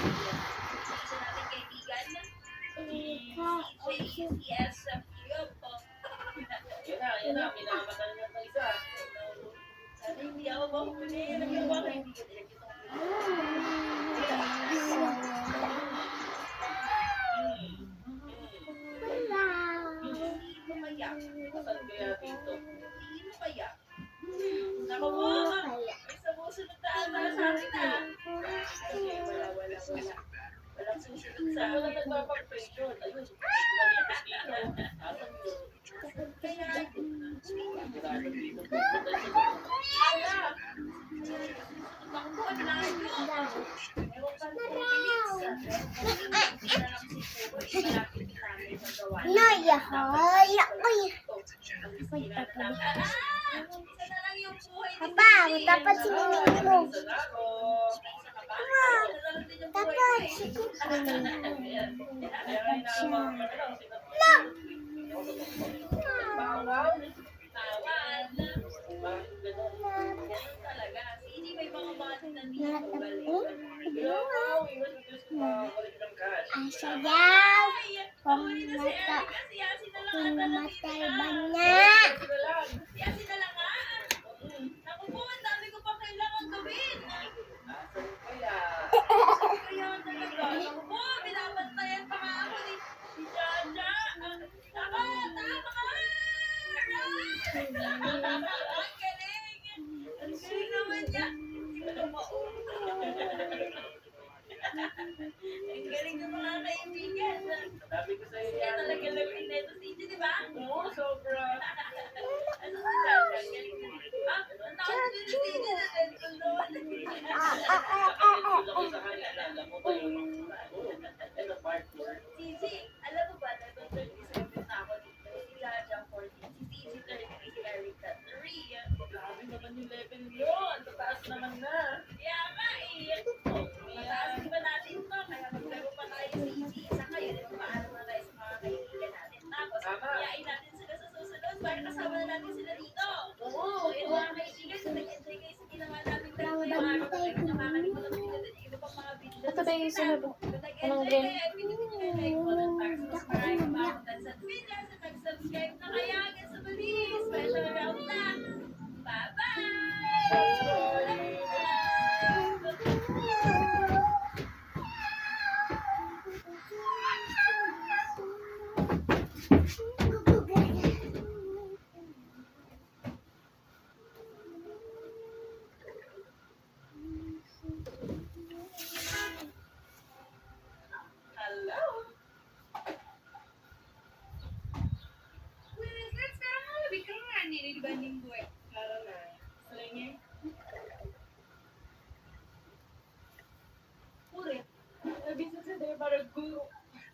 Isa nating kaibigan. CJCS Cube. Yan na, minamatan niya ng isa. Sana hindi ako mahuli. Alam niyo ba, kaibigan nila kitong hindi mo kaya. Saan kaya dito? Hindi mo kaya. Naku mo! May sumusunod na ata sa akin ah. Okay, wala. Walang susunod sa akin. Wala nagpapag-pressure. Ayun. Kaya, naku, ang layo. Ewan ka na 4 minutes. Papa, dapat sinunod mo. Dapat Asa daw? Pumatay ba niya? Yasin na lang nga. Naku po, ang dami ko pa kailangan gawin. Kaya talaga. Naku po, binabantayan pa nga ako ni Jaja. Tama ka! Ang galing! Ang galing naman niya. Hindi ko na mauna. Ang galing ng mga kaibigan. Sabi ko sa'yo yan. Kaya talaga lagay na ito si Iji, di ba? Oo, sobra. Ano si Jaja? Ang galing na. Ang tawag din si Iji na Deadpool doon. Gigi, alam mo ba, nag-37 na ako dito. Si Jaja 14, si Gigi 33, si Erica 3. Grabe naman yung level yun. Tataas naman na. Kaya nga eh. Mataas di ba natin to? Kaya maglaro pa tayo si Gigi. Isa kayo, di ba paano na tayo sa mga kaibigan natin. Tapos, iyain natin sila sa susunod para kasama na natin sila dito. Oo. So, yung mga kaibigan, kung nag-enjoy kayo sa ginawa namin tayo ngayong araw, kayo nakakalimutan mo yung iba pang mga videos. Ito ba yung sunod? Anong game? Subscribe na kaya hanggang sa muli. Special round na. Bye-bye! Hello? Wait, sekarang lebih keren nih dibanding gue. Karena selainnya